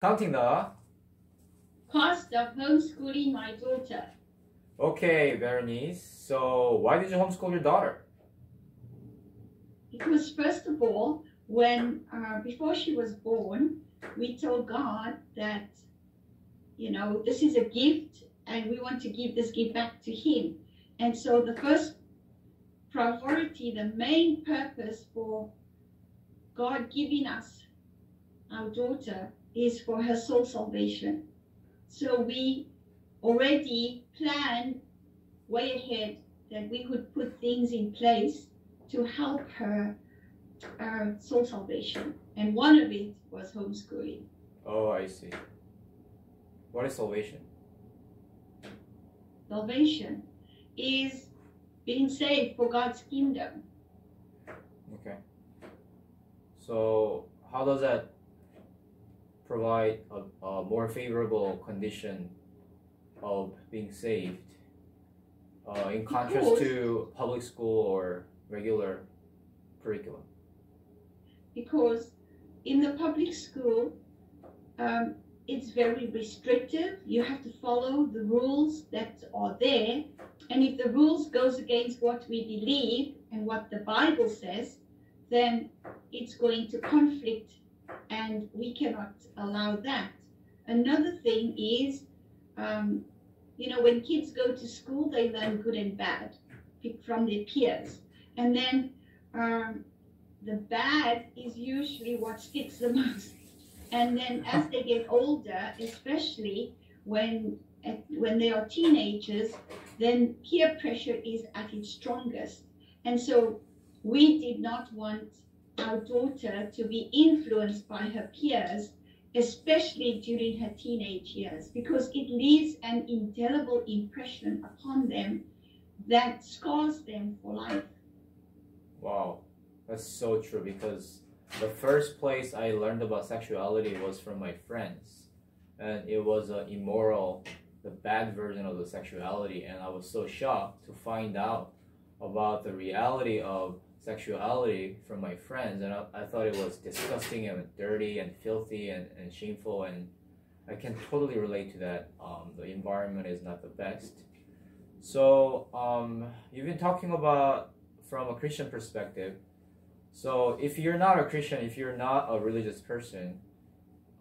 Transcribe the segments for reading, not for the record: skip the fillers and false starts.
Counting the cost of homeschooling my daughter. Okay, Baronese. So why did you homeschool your daughter? Because first of all, when before she was born, we told God that, this is a gift and we want to give this gift back to Him. And so the first priority, the main purpose for God giving us our daughter is for her soul salvation. So we already planned way ahead that we could put things in place to help her soul salvation. And one of it was homeschooling. Oh, I see. What is salvation? Salvation is being saved for God's kingdom. Okay. So how does that provide a more favorable condition of being saved in contrast to public school or regular curriculum? Because in the public school, it's very restrictive. You have to follow the rules that are there. And if the rules goes against what we believe and what the Bible says, then it's going to conflict and we cannot allow that. Another thing is, when kids go to school, they learn good and bad from their peers. And then the bad is usually what sticks the most. And then as they get older, especially when they are teenagers, then peer pressure is at its strongest. And so we did not want our daughter to be influenced by her peers, especially during her teenage years, because it leaves an indelible impression upon them that scars them for life. Wow, that's so true, because the first place I learned about sexuality was from my friends, and it was immoral, the bad version of the sexuality, and I was so shocked to find out about the reality of sexuality from my friends, and I thought it was disgusting and dirty and filthy and shameful, and I can totally relate to that. The environment is not the best. So you've been talking about from a Christian perspective. So if you're not a Christian, if you're not a religious person,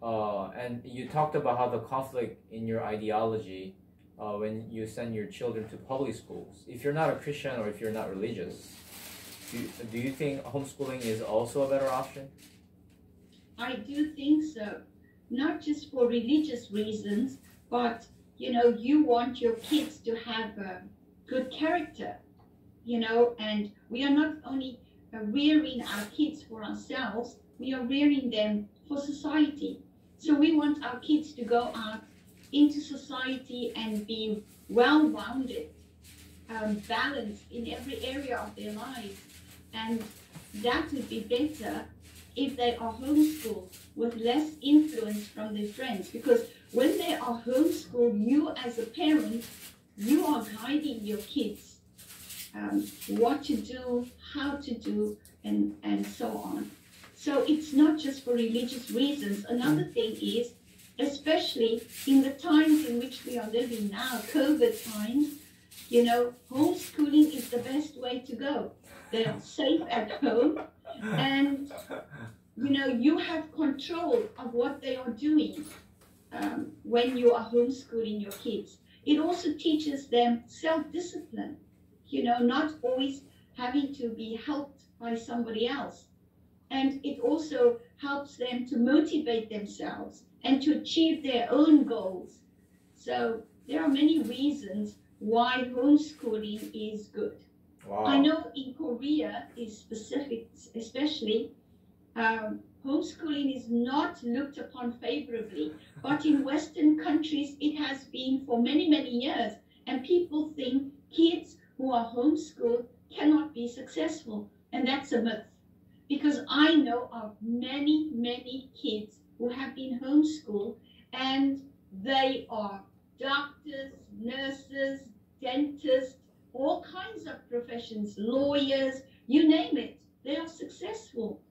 and you talked about how the conflict in your ideology when you send your children to public schools. If you're not a Christian or if you're not religious, do you think homeschooling is also a better option? I do think so. Not just for religious reasons, but you want your kids to have a good character, and we are not only rearing our kids for ourselves, we are rearing them for society. So we want our kids to go out into society and be well-rounded, balanced in every area of their lives. And that would be better if they are homeschooled with less influence from their friends. Because when they are homeschooled, you as a parent, you are guiding your kids what to do, how to do, and so on. So it's not just for religious reasons. Another thing is, especially in the times in which we are living now, COVID times, homeschooling is the best way to go. They are safe at home, and you have control of what they are doing when you are homeschooling your kids. It also teaches them self-discipline, not always having to be helped by somebody else. And it also helps them to motivate themselves and to achieve their own goals. So there are many reasons why homeschooling is good. Wow. I know in Korea is specific, especially, homeschooling is not looked upon favorably, but in Western countries it has been for many, many years. And people think kids who are homeschooled cannot be successful. And that's a myth. Because I know of many, many kids who have been homeschooled, and they are doctors, nurses, dentists, all kinds of professions, lawyers, you name it. They are successful.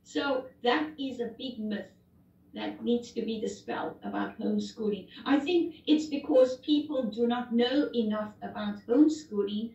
So that is a big myth. that needs to be dispelled about homeschooling. I think it's because people do not know enough about homeschooling,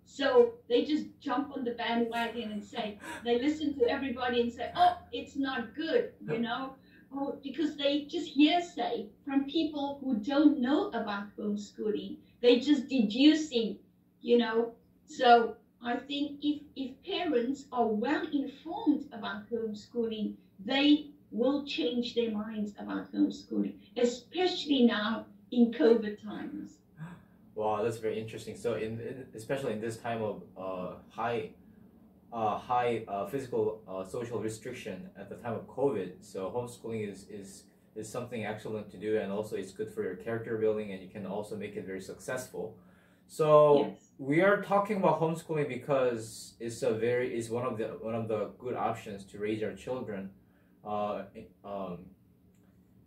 so they just jump on the bandwagon and say, they listen to everybody and say, oh, it's not good, you know, oh, because they just hearsay from people who don't know about homeschooling. They just deducing, you know. So I think if parents are well informed about homeschooling, they will change their minds about homeschooling, especially now in COVID times. Wow, that's very interesting. So, especially in this time of high physical social restriction at the time of COVID, so homeschooling is something excellent to do, and also it's good for your character building, and you can also make it very successful. So Yes. we are talking about homeschooling because it's one of the good options to raise our children uh,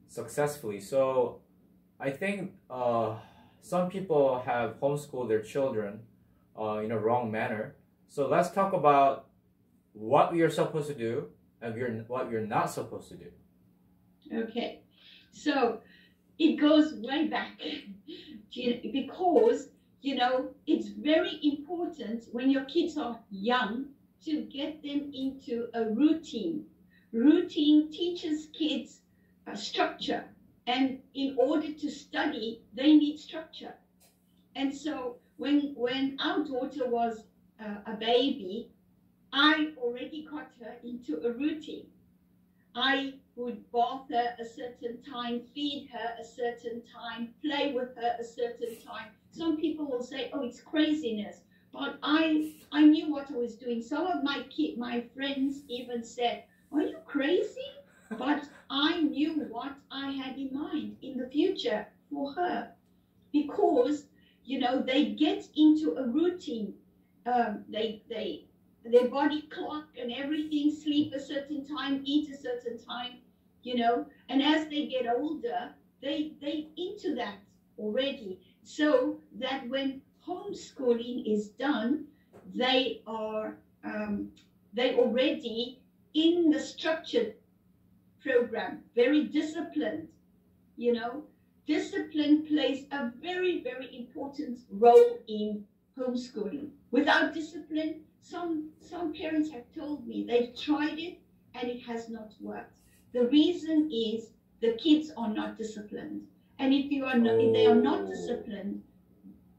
successfully. So I think some people have homeschooled their children in a wrong manner. So let's talk about what we are supposed to do and what we're not supposed to do. Okay. So it goes way back because, you know, it's very important when your kids are young to get them into a routine. Routine teaches kids structure, and in order to study, they need structure. And so when our daughter was a baby, I already got her into a routine. I would bath her a certain time, feed her a certain time, play with her a certain time. Some people will say, oh, it's craziness. But I knew what I was doing. Some of my friends even said, are you crazy? But I knew what I had in mind in the future for her. Because, you know, they get into a routine. Their body clock and everything, sleep a certain time, eat a certain time, you know. And as they get older, they into that already. So that when homeschooling is done, they are already in the structured program, very disciplined, you know. Discipline plays a very, very important role in homeschooling. Without discipline, some parents have told me they've tried it and it has not worked. The reason is the kids are not disciplined. And if they are not disciplined,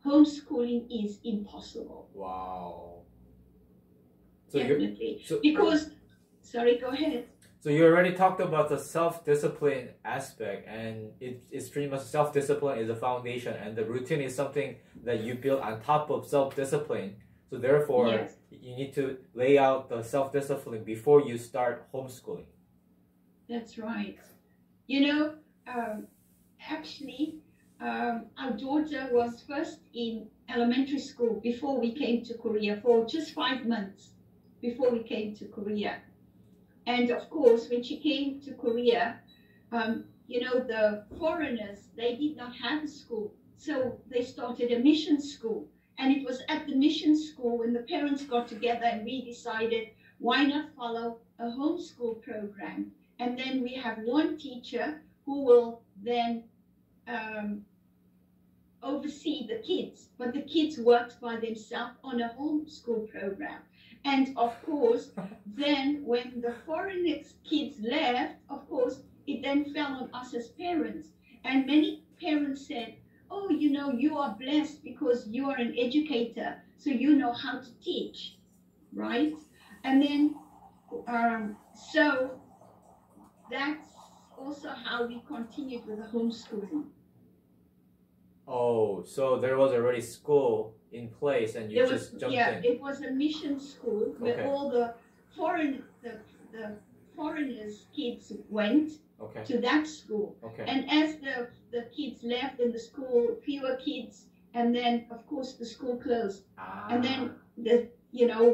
homeschooling is impossible. Wow. So definitely. Because, sorry, go ahead. So you already talked about the self-discipline aspect, and it's pretty much self-discipline is a foundation, and the routine is something that you build on top of self-discipline. So therefore, Yes. You need to lay out the self-discipline before you start homeschooling. That's right. You know, actually, our daughter was first in elementary school before we came to Korea for just 5 months before we came to Korea. And of course, when she came to Korea, you know, the foreigners, they did not have a school. So they started a mission school. And it was at the mission school when the parents got together and we decided, why not follow a homeschool program? And then we have one teacher who will then oversee the kids. But the kids worked by themselves on a homeschool program. And of course, then when the foreign kids left, of course, it then fell on us as parents. And many parents said, oh, you know, you are blessed because you are an educator, so you know how to teach, right? And then, so that's also how we continued with the homeschooling. Oh, so there was already school in place, and you just jumped in. Yeah, it was a mission school where all the foreigners' kids went to that school. And as the kids left in the school, fewer kids, and then of course the school closed. And then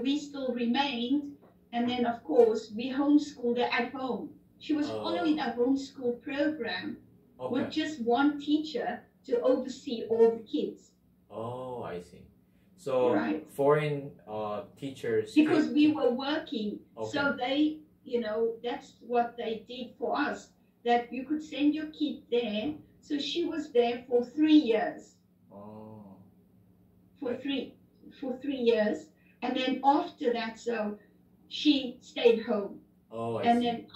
we still remained, and then of course we homeschooled her at home. She was following a homeschool program with just one teacher to oversee all the kids. Oh, I see. So foreign teachers. Because we were working, so they, you know, that's what they did for us. that you could send your kid there. So she was there for 3 years. Oh. For three years. And then after that, so she stayed home. Oh, I and see. then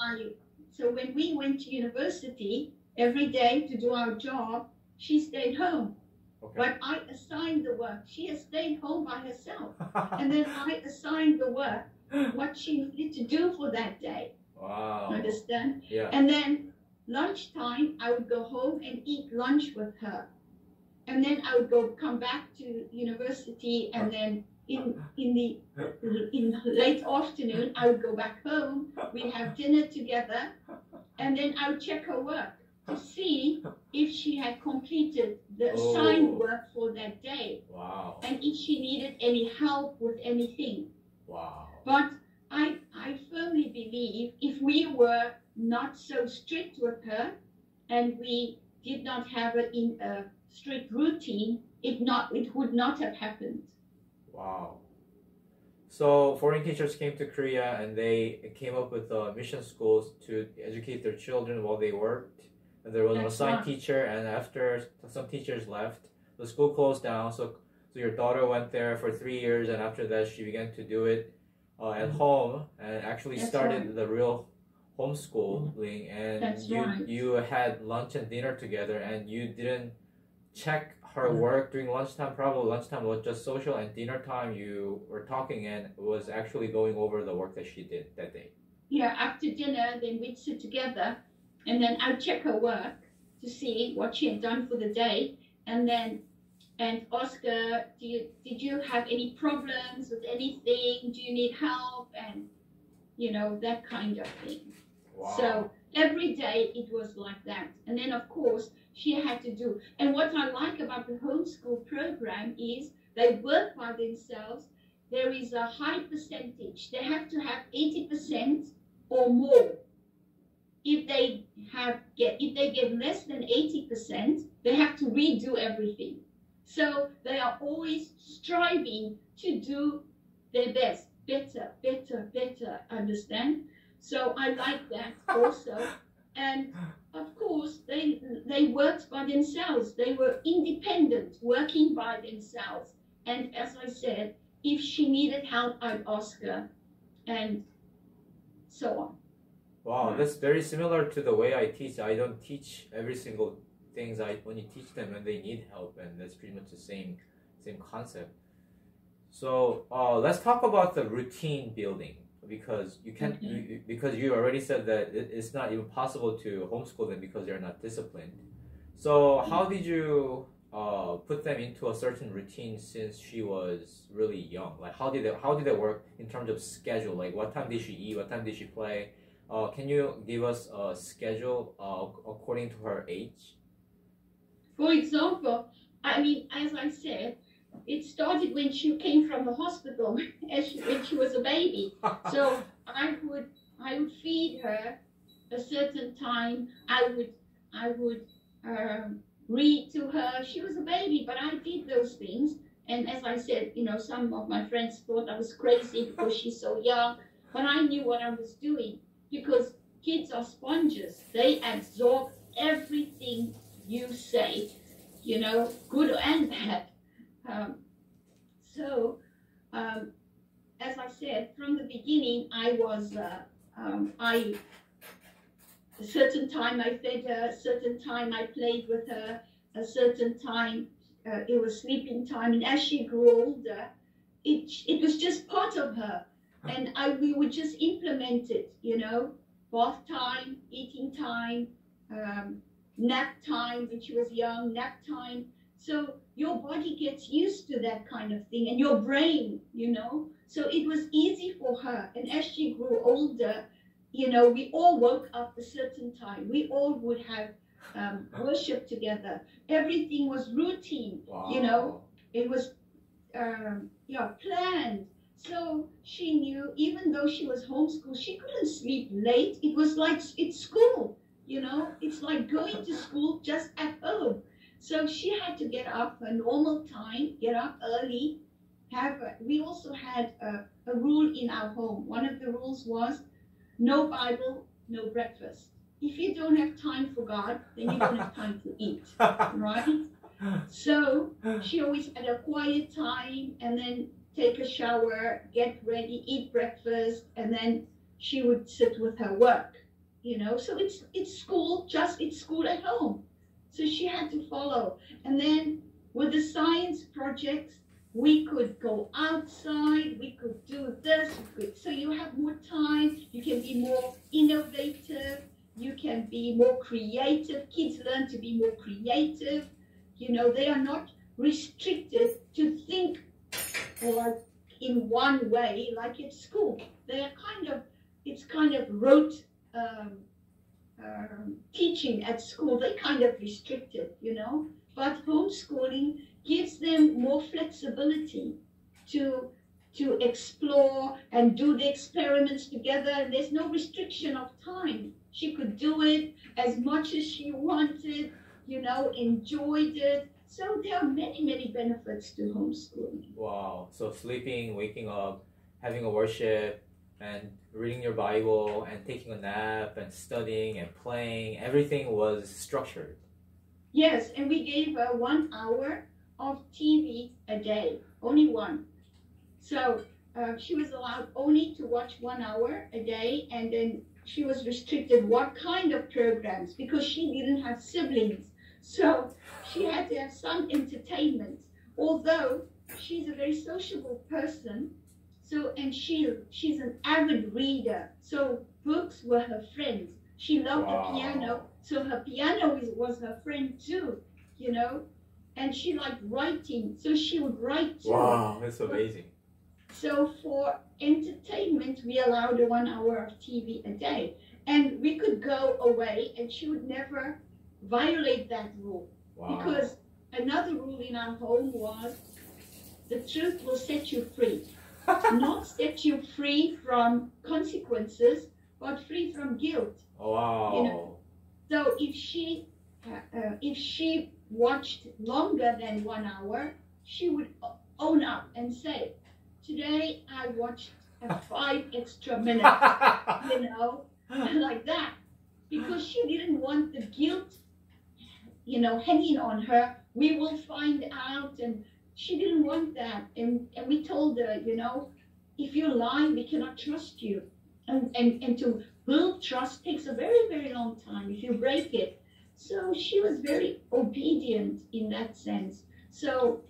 so when we went to university every day to do our job, she stayed home. Okay. But I assigned the work. She has stayed home by herself. And then I assigned the work, what she needed to do for that day. Wow. Understand? Yeah. And then lunchtime, I would go home and eat lunch with her. And then I would come back to university, and then in late afternoon, I would go back home. We'd have dinner together, and then I would check her work to see if she had completed the assigned work for that day. Wow. And if she needed any help with anything. Wow. But I firmly believe if we were not so strict with her, and we did not have it in a strict routine, it would not have happened. Wow. So foreign teachers came to Korea and they came up with mission schools to educate their children while they worked. And there was an assigned teacher, and after some teachers left, the school closed down. So your daughter went there for 3 years, and after that she began to do it at home and actually started the real homeschooling. And you had lunch and dinner together, and you didn't check her work during lunchtime. Probably lunchtime was just social, and dinner time you were talking and was actually going over the work that she did that day. Yeah, after dinner, then we'd sit together, and then I'd check her work to see what she had done for the day, and ask her, did you have any problems with anything? Do you need help? And that kind of thing. Wow. So every day it was like that. And then of course she had to do. And what I like about the homeschool program is they work by themselves. There is a high percentage. They have to have 80% or more. If they get less than 80%, they have to redo everything. So they are always striving to do their best, better, understand? So I like that also. And of course, they worked by themselves. They were independent, working by themselves. And as I said, if she needed help, I'd ask her, and so on. Wow, that's very similar to the way I teach. I don't teach every single things. I only teach them when they need help, and that's pretty much the same concept. So let's talk about the routine building, because you already said that it's not even possible to homeschool them because they're not disciplined. So how did you put them into a certain routine since she was really young? Like how did it work in terms of schedule? Like what time did she eat? What time did she play? Can you give us a schedule according to her age? For example, I mean, as I said, it started when she came from the hospital, when she was a baby. So I would feed her a certain time. I would read to her. She was a baby, but I did those things. And as I said, some of my friends thought I was crazy because she's so young, but I knew what I was doing, because kids are sponges. They absorb everything you say, good and bad. As I said, from the beginning, a certain time I fed her, a certain time I played with her, a certain time it was sleeping time. And as she grew older, it was just part of her. And we would just implement it, bath time, eating time, nap time when she was young, nap time. So your body gets used to that kind of thing, and your brain, So it was easy for her. And as she grew older, we all woke up a certain time. We all would have worship together. Everything was routine, Wow. It was planned. So she knew, even though she was homeschooled, she couldn't sleep late. It was like it's school, It's like going to school just at home. So she had to get up a normal time, get up early. We also had a rule in our home. One of the rules was no Bible, no breakfast. if you don't have time for God, then you don't have time to eat, right? So she always had a quiet time and then take a shower, get ready, eat breakfast, and then she would sit with her work, you know. So it's school, just it's school at home. So she had to follow. And then with the science projects, we could go outside, we could do this, so you have more time, you can be more innovative, you can be more creative. Kids learn to be more creative. You know, they are not restricted to think like in one way, like at school. They are it's kind of rote teaching at school. They kind of restricted, you know. But homeschooling gives them more flexibility to explore and do the experiments together. And there's no restriction of time. She could do it as much as she wanted, you know, enjoyed it. So there are many, many benefits to homeschooling. Wow. So sleeping, waking up, having a worship, and reading your Bible, and taking a nap, and studying, and playing, everything was structured. Yes, and we gave her 1 hour of TV a day, only one. So she was allowed only to watch 1 hour a day, and then she was restricted what kind of programs, because she didn't have siblings. So she had to have some entertainment, although she's a very sociable person. So, and she's an avid reader. So books were her friends. She loved the piano. So her piano was her friend too, you know. And she liked writing. So she would write too. Wow, that's amazing. So for entertainment, we allowed her 1 hour of TV a day. And we could go away and she would never violate that rule. Wow. Because another rule in our home was the truth will set you free. Not set you free from consequences, but free from guilt. Wow. You know? So if she watched longer than 1 hour, she would own up and say, today I watched 5 extra minutes, you know, like that. Because she didn't want the guilt, you know, hanging on her. We will find out, and she didn't want that. And we told her, you know, if you lie, we cannot trust you. And to build trust takes a very, very long time if you break it. So she was very obedient in that sense. So,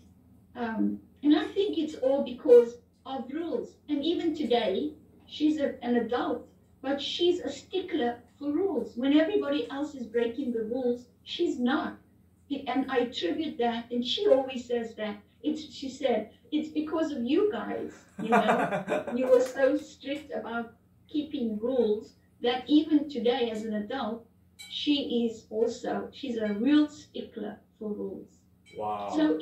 and I think it's all because of rules. And even today, she's an adult, but she's a stickler for rules. When everybody else is breaking the rules, she's not. And I attribute that, and she always says that. She said, it's because of you guys, you know. You were so strict about keeping rules that even today as an adult, she's a real stickler for rules. Wow. So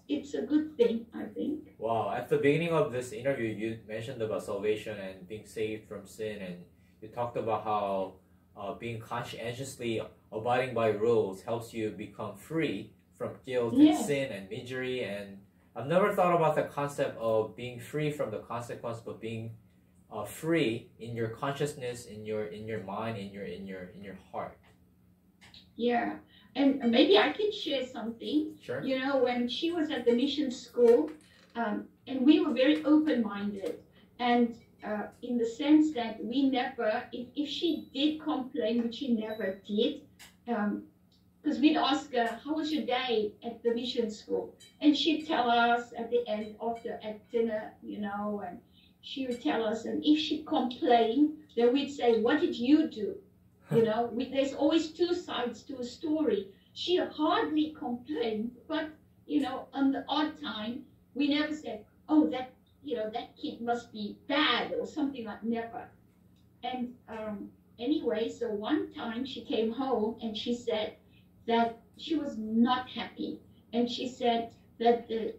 it's a good thing, I think. Wow. At the beginning of this interview, you mentioned about salvation and being saved from sin, and you talked about how being conscientiously abiding by rules helps you become free from guilt and sin and misery. And I've never thought about the concept of being free from the consequence, but being free in your consciousness, in your mind, in your heart. Yeah, and maybe I can share something. Sure. You know, when she was at the mission school, and we were very open-minded, and in the sense that we never, if she did complain, which she never did, because we'd ask her, how was your day at the mission school? And she'd tell us at the end at dinner, you know, and she would tell us, and if she complained, then we'd say, what did you do? You know, there's always two sides to a story. She hardly complained, but, you know, on the odd time, we never said, oh, that kid must be bad or something like never. And anyway, so one time she came home and she said that she was not happy. And she said that the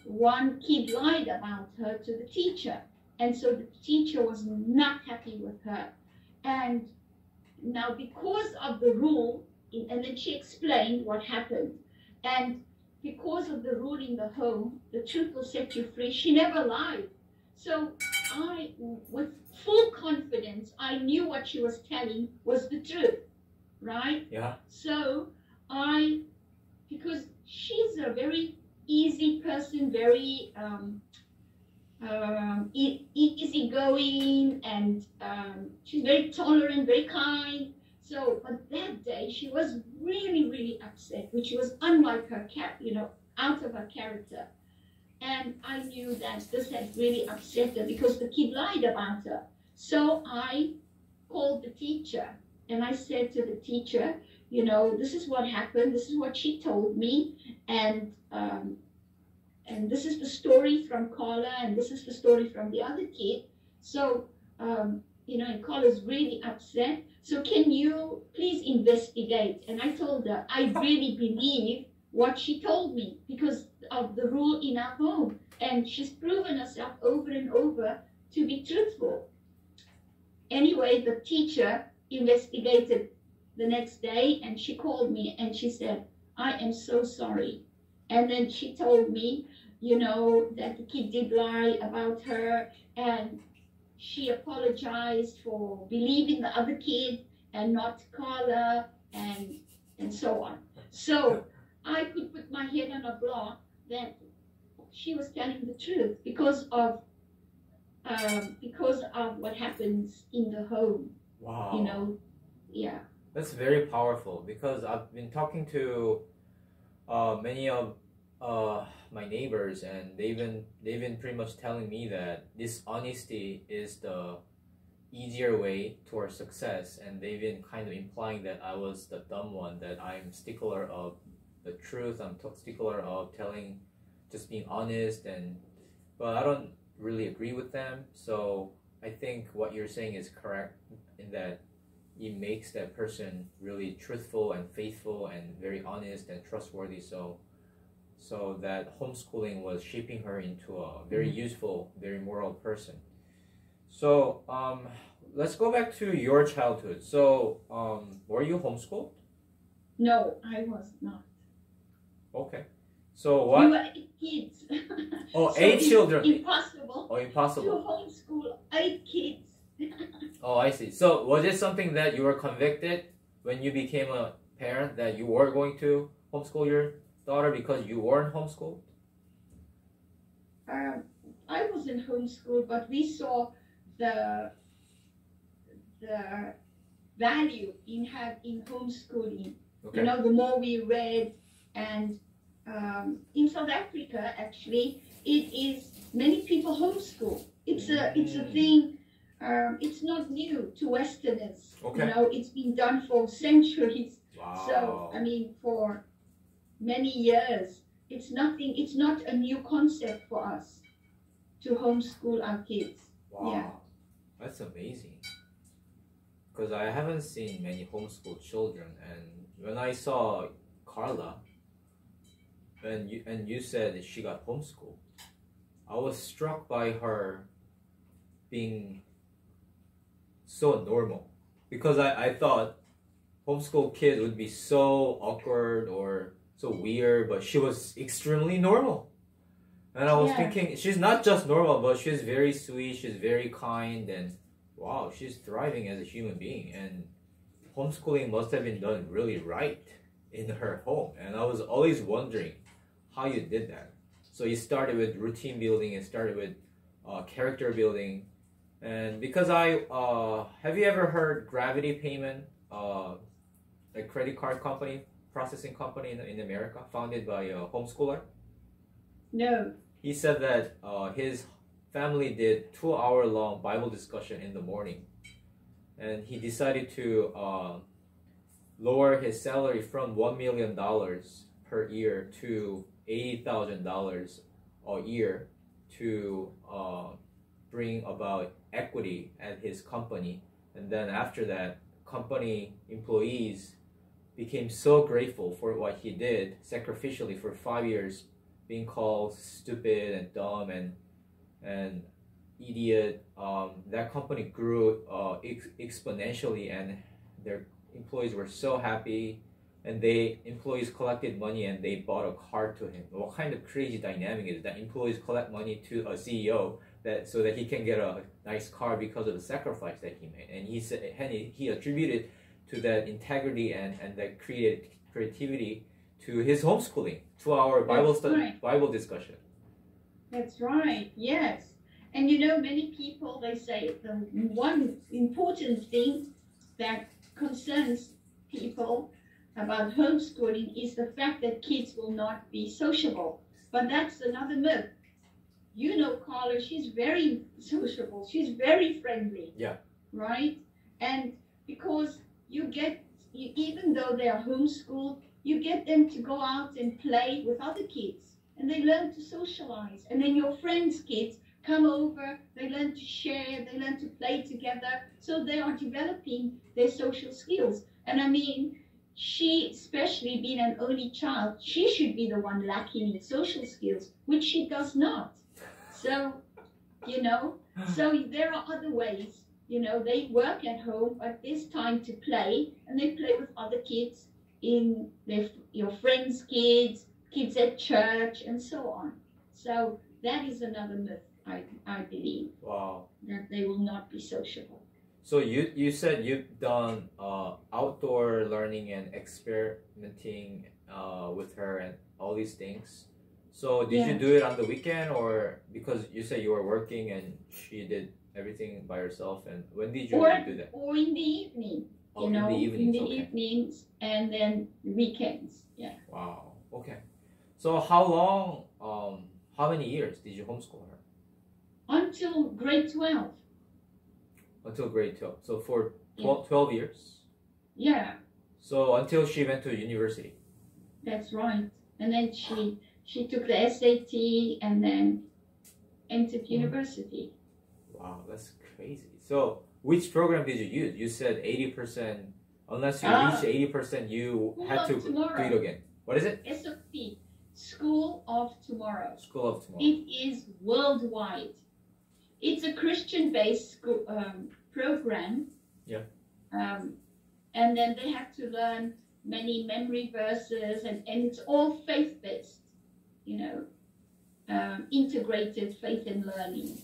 one kid lied about her to the teacher. And so the teacher was not happy with her. And now because of the rule, and then she explained what happened. And because of the rule in the home, the truth will set you free. She never lied. So I, with full confidence, I knew what she was telling was the truth, right? Yeah. So because she's a very easy person, very easygoing, and she's very tolerant, very kind. So, but that day she was really, really upset, which was unlike her out of her character. And I knew that this had really upset her because the kid lied about her. So I called the teacher and I said to the teacher, this is what happened. This is what she told me, and this is the story from Carla, and this is the story from the other kid. So, and Carla's really upset. So can you please investigate? And I told her, I really believe what she told me because of the rule in our home. And she's proven herself over and over to be truthful. Anyway, the teacher investigated the next day and she called me and she said, I am so sorry. And then she told me, that the kid did lie about her, and she apologized for believing the other kid and not Carla, and so on. So I could put my head on a block that she was telling the truth because of what happens in the home. Wow. Yeah. That's very powerful because I've been talking to many of my neighbors, and they've been pretty much telling me that this honesty is the easier way towards success, and they've been kind of implying that I was the dumb one, that I'm stickler of the truth, I'm stickler of just being honest, but I don't really agree with them. So I think what you're saying is correct in that it makes that person really truthful and faithful and very honest and trustworthy. So that homeschooling was shaping her into a very useful, very moral person. So let's go back to your childhood. So were you homeschooled? No, I was not. Okay. So what? We were 8 kids. Oh, So 8 it's children. Impossible. Oh, To impossible. homeschool 8 kids. Oh, I see. So was it something that you were convicted when you became a parent that you were going to homeschool your daughter because you weren't homeschooled? I wasn't homeschooled, but we saw the value in homeschooling. Okay. The more we read, and in South Africa, actually, it is many people homeschool. It's a thing. It's not new to Westerners. Okay. It's been done for centuries. Wow. So for many years, it's not a new concept for us to homeschool our kids. Wow. Yeah. That's amazing. Because I haven't seen many homeschooled children, and when I saw Carla, and you said that she got homeschooled, I was struck by her being so normal, because I thought homeschool kids would be so awkward or so weird, but she was extremely normal. And I was thinking, she's not just normal, but she's very sweet, she's very kind, and wow, she's thriving as a human being. And homeschooling must have been done really right in her home. And I was always wondering how you did that. So you started with routine building, and started with character building. And because have you ever heard Gravity Payment, a credit card company, processing company in America, founded by a homeschooler? No. He said that his family did 2-hour-long Bible discussion in the morning, and he decided to lower his salary from $1 million per year to $80,000 a year to bring about equity at his company. And then after that, company employees became so grateful for what he did sacrificially for 5 years, being called stupid and dumb and idiot. That company grew exponentially, and their employees were so happy, and employees collected money and they bought a car to him. What kind of crazy dynamic is that? Employees collect money to a CEO, that so that he can get a nice car because of the sacrifice that he made. And he said, and he attributed to that integrity and that creativity to his homeschooling, to our Bible study, right. Bible discussion. That's right. Yes. And you know, many people, they say the one important thing that concerns people about homeschooling is the fact that kids will not be sociable. But that's another myth. You know, Carla, she's very sociable. She's very friendly. Yeah. Right? And because even though they are homeschooled, you get them to go out and play with other kids. And they learn to socialize. And then your friends' kids come over, they learn to share, they learn to play together. So they are developing their social skills. And I mean, she, especially being an only child, she should be the one lacking in social skills, which she does not. So, you know, so there are other ways. You know, they work at home, but there's time to play, and they play with other kids in your friends' kids, kids at church, and so on. So that is another myth, I believe. Wow. That they will not be sociable. So you said you've done outdoor learning and experimenting with her and all these things. So did you do it on the weekend, or because you said you were working and she did everything by herself? And when did you do that? Or in the evening. Oh, in the evenings, evenings and then weekends. Yeah. Wow. Okay. So how long? How many years did you homeschool her? Until grade 12. Until grade 12. So for 12 years? Yeah. So until she went to university? That's right. And then she took the SAT and then entered university. Wow, that's crazy. So which program did you use? You said 80%. Unless you reached 80%, you had to do it again. What is it? SOP. School of Tomorrow. School of Tomorrow. It is worldwide. It's a Christian-based school, program. Yeah. And then they have to learn many memory verses, and it's all faith-based, you know, integrated faith and learning.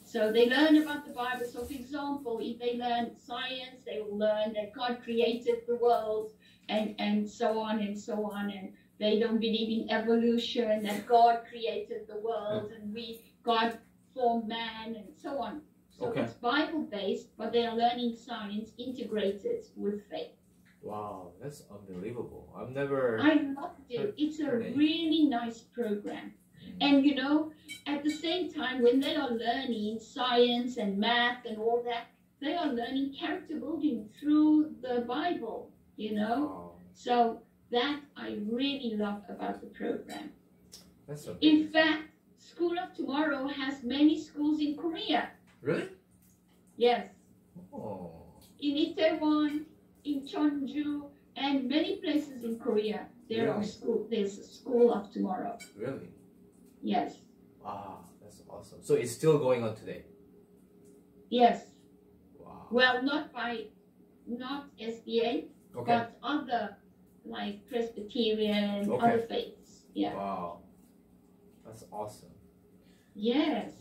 So they learn about the Bible. So, for example, if they learn science, they will learn that God created the world, and so on and so on. And they don't believe in evolution, that God created the world, and God formed man, and so on. So it's Bible-based, but they are learning science integrated with faith. Wow, that's unbelievable. I loved it. It's a really nice program. And, you know, at the same time, when they are learning science and math and all that, they are learning character building through the Bible, you know. Wow. So that I really love about the program. That's so in fact, School of Tomorrow has many schools in Korea. Really? Yes. Oh. In Itaewon, in Cheonju, and many places in Korea, there's a School of Tomorrow. Really? Yes. Wow, that's awesome. So it's still going on today? Yes. Wow. Well, not SDA, but other, like Presbyterian, other faiths. Yeah. Wow. That's awesome. Yes.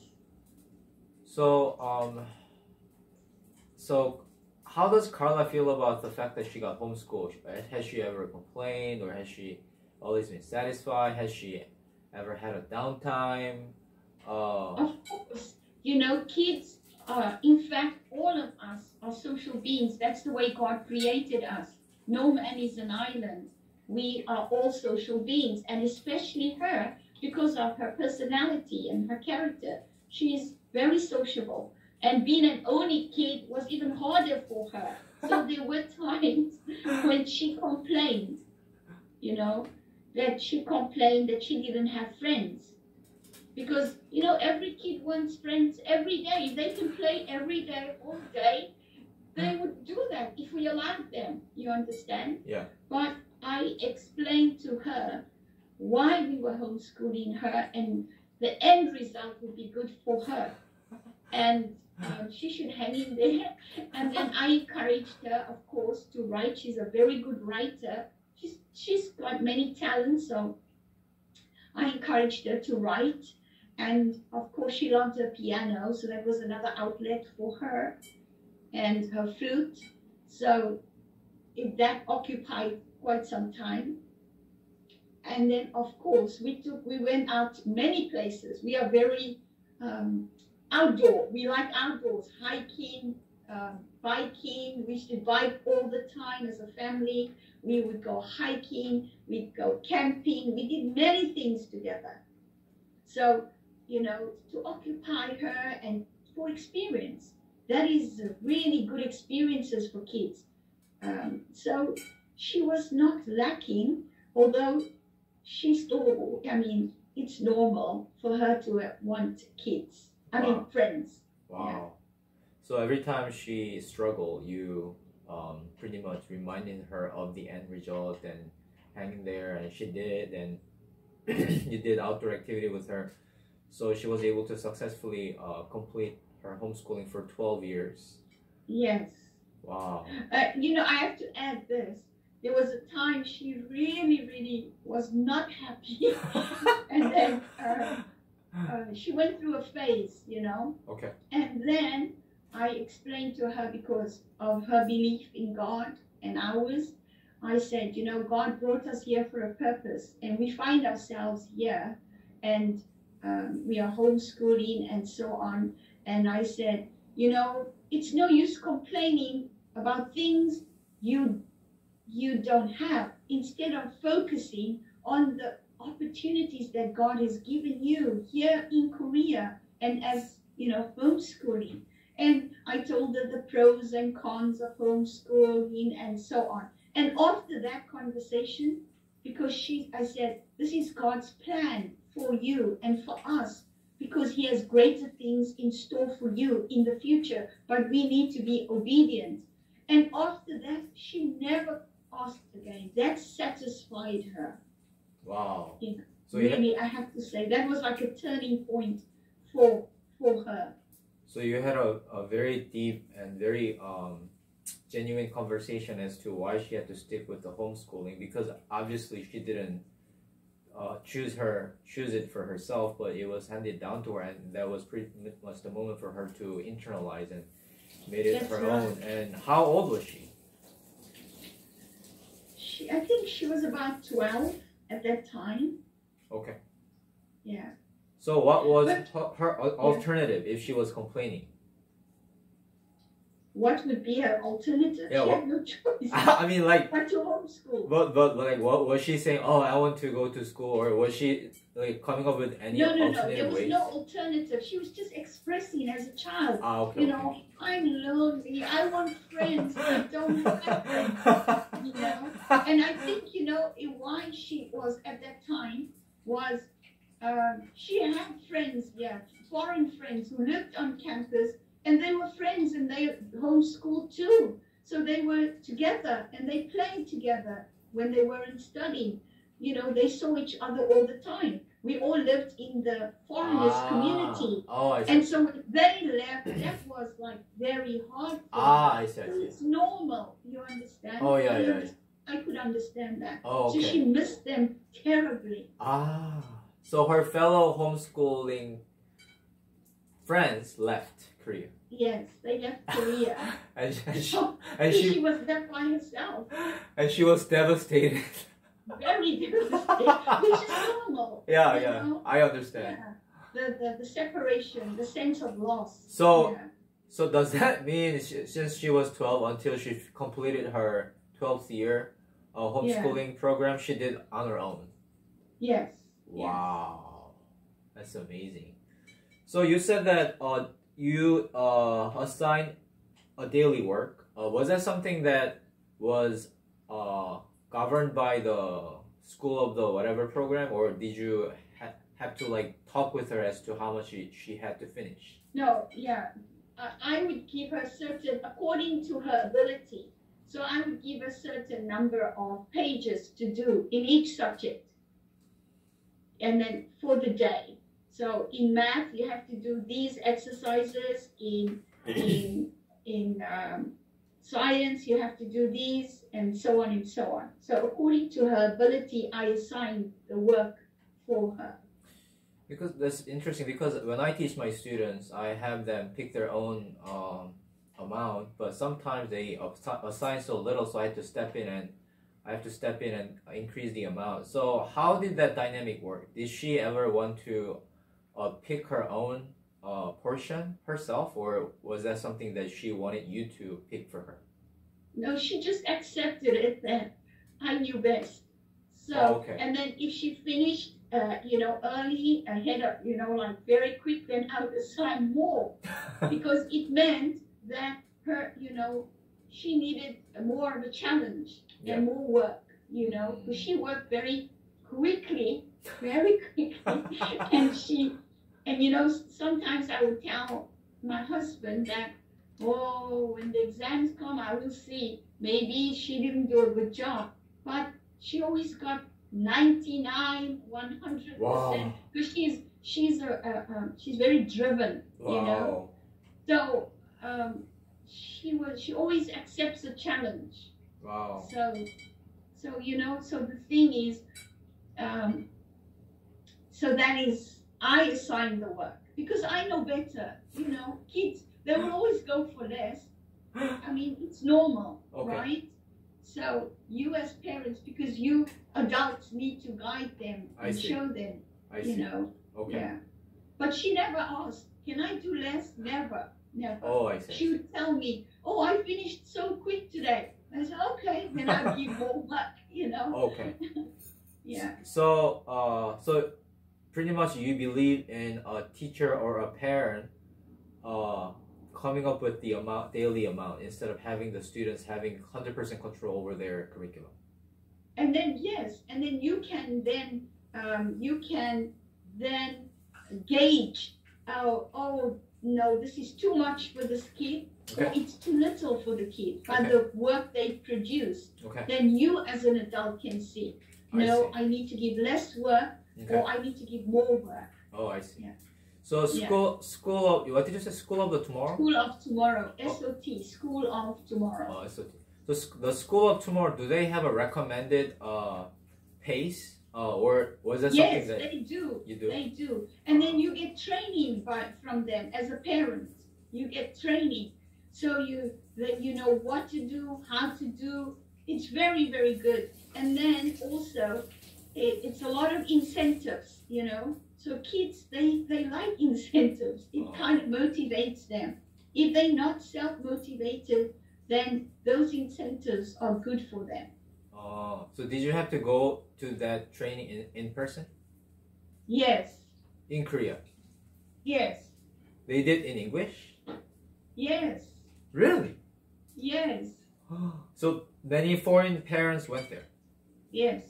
So, so how does Carla feel about the fact that she got homeschooled? Has she ever complained, or has she always been satisfied? Has she ever had a downtime? Of course. You know, kids in fact, all of us are social beings. That's the way God created us. No man is an island. We are all social beings, and especially her, because of her personality and her character. She is very sociable. And being an only kid was even harder for her. So there were times when she complained, you know, that she complained that she didn't have friends. Because, you know, every kid wants friends every day. If they can play every day, all day, they would do that if we allowed them. You understand? Yeah. But I explained to her why we were homeschooling her, and the end result would be good for her. And she should hang in there. And then I encouraged her, of course, to write. She's a very good writer. She's got many talents, so I encouraged her to write. And of course, she loved her piano, so that was another outlet for her, and her flute. So that occupied quite some time. And then, of course, we went out many places. We are very outdoor. We like outdoors, hiking, biking. We used to bike all the time as a family. We would go hiking. We'd go camping. We did many things together. So, to occupy her and for experience. That is really good experiences for kids. So she was not lacking, although she still, it's normal for her to want kids. Friends. Wow. Yeah. So every time she struggled, you pretty much reminded her of the end result and hanging there, and she did, and you did outdoor activity with her. So she was able to successfully complete her homeschooling for 12 years. Yes. Wow. I have to add this. There was a time she really, really was not happy. And then she went through a phase, Okay. And then I explained to her, because of her belief in God and ours, I said, God brought us here for a purpose, and we find ourselves here, and we are homeschooling and so on. And I said, it's no use complaining about things you don't have, instead of focusing on the opportunities that God has given you here in Korea, and as homeschooling. And I told her the pros and cons of homeschooling and so on. And after that conversation, because I said, this is God's plan for you and for us, because he has greater things in store for you in the future, but we need to be obedient. And after that, she never asked again. That satisfied her. Wow. So really, I have to say, that was like a turning point for her. So you had a very deep and very genuine conversation as to why she had to stick with the homeschooling, because obviously she didn't choose it for herself, but it was handed down to her, and that was pretty much the moment for her to internalize and made it her own. And how old was she? I think she was about 12 at that time. Okay. Yeah. So what was her alternative if she was complaining? What would be her alternative? Yeah, she had no choice. But to homeschool. But what was she saying? Oh, I want to go to school, or was she coming up with any alternative There was ways? no alternative. She was just expressing as a child. Okay. I'm lonely. I want friends. I don't have friends. And I think why she was at that time was she had friends, foreign friends who lived on campus. And they were friends, and they homeschooled too. So they were together, and they played together when they weren't studying. They saw each other all the time. We all lived in the foreigners community. Oh, I see. And so when they left, that was like very hard for them. I see. It's normal, you understand? Oh, yeah. I could understand that. Oh, okay. So she missed them terribly. So her fellow homeschooling friends left Korea. Yes, they left Korea. and she was left by herself. And she was devastated. Very devastated, which is normal. Yeah, I understand. Yeah. The separation, the sense of loss. So does that mean since she was 12 until she completed her 12th year homeschooling program, she did on her own? Yes. Wow, that's amazing. So you said that you assigned a daily work. Was that something that was governed by the school of the whatever program, or did you have to talk with her as to how much she had to finish? No, I would give her certain, according to her ability. So I would give a certain number of pages to do in each subject, and then for the day. So in math, you have to do these exercises. In science, you have to do these, and so on and so on. So according to her ability, I assigned the work for her. Because that's interesting. Because when I teach my students, I have them pick their own amount, but sometimes they assign so little, so I have to step in and increase the amount. So how did that dynamic work? Did she ever want to pick her own portion herself, or was that something that she wanted you to pick for her? No, she just accepted it that I knew best. So, Okay. and then if she finished, early, ahead of, like very quick, then I would assign more because it meant that her, she needed more of a challenge and more work, because she worked very quickly, and sometimes I would tell my husband that, oh, when the exams come, I will see. Maybe she didn't do a good job, but she always got 99, 100%. Wow. Because she's very driven, Wow. So she always accepts a challenge. Wow. So the thing is, so that is, I assign the work because I know better. Kids, they will always go for less. I mean, it's normal, right? So you as parents, because you adults need to guide them and show them, Okay. Yeah. But she never asked, can I do less? Never. Oh, I see. She would tell me, oh, I finished so quick today. I said, okay, then I'll give more work, Okay. Yeah. So, so pretty much you believe in a teacher or a parent coming up with the daily amount instead of having the students having 100% control over their curriculum. And then you can then gauge, oh no, this is too much for this kid, or it's too little for the kid, by the work they produce. Then you as an adult can see, I need to give less work, or I need to give more work. Oh, I see. Yeah. So school of, what did you say? School of the tomorrow? School of tomorrow. SOT. School of tomorrow. Oh, SOT. So the school of tomorrow, do they have a recommended pace, or was that something that they do? You do. They do, and then you get training from them as a parent. You get training, so you know what to do, how to do. It's very, very good. And then also, it's a lot of incentives. So kids, they like incentives. It kind of motivates them. If they're not self-motivated, then those incentives are good for them. Oh, so did you have to go to that training in person? Yes. In Korea? Yes. They did in English? Yes. Really? Yes. So many foreign parents went there? Yes.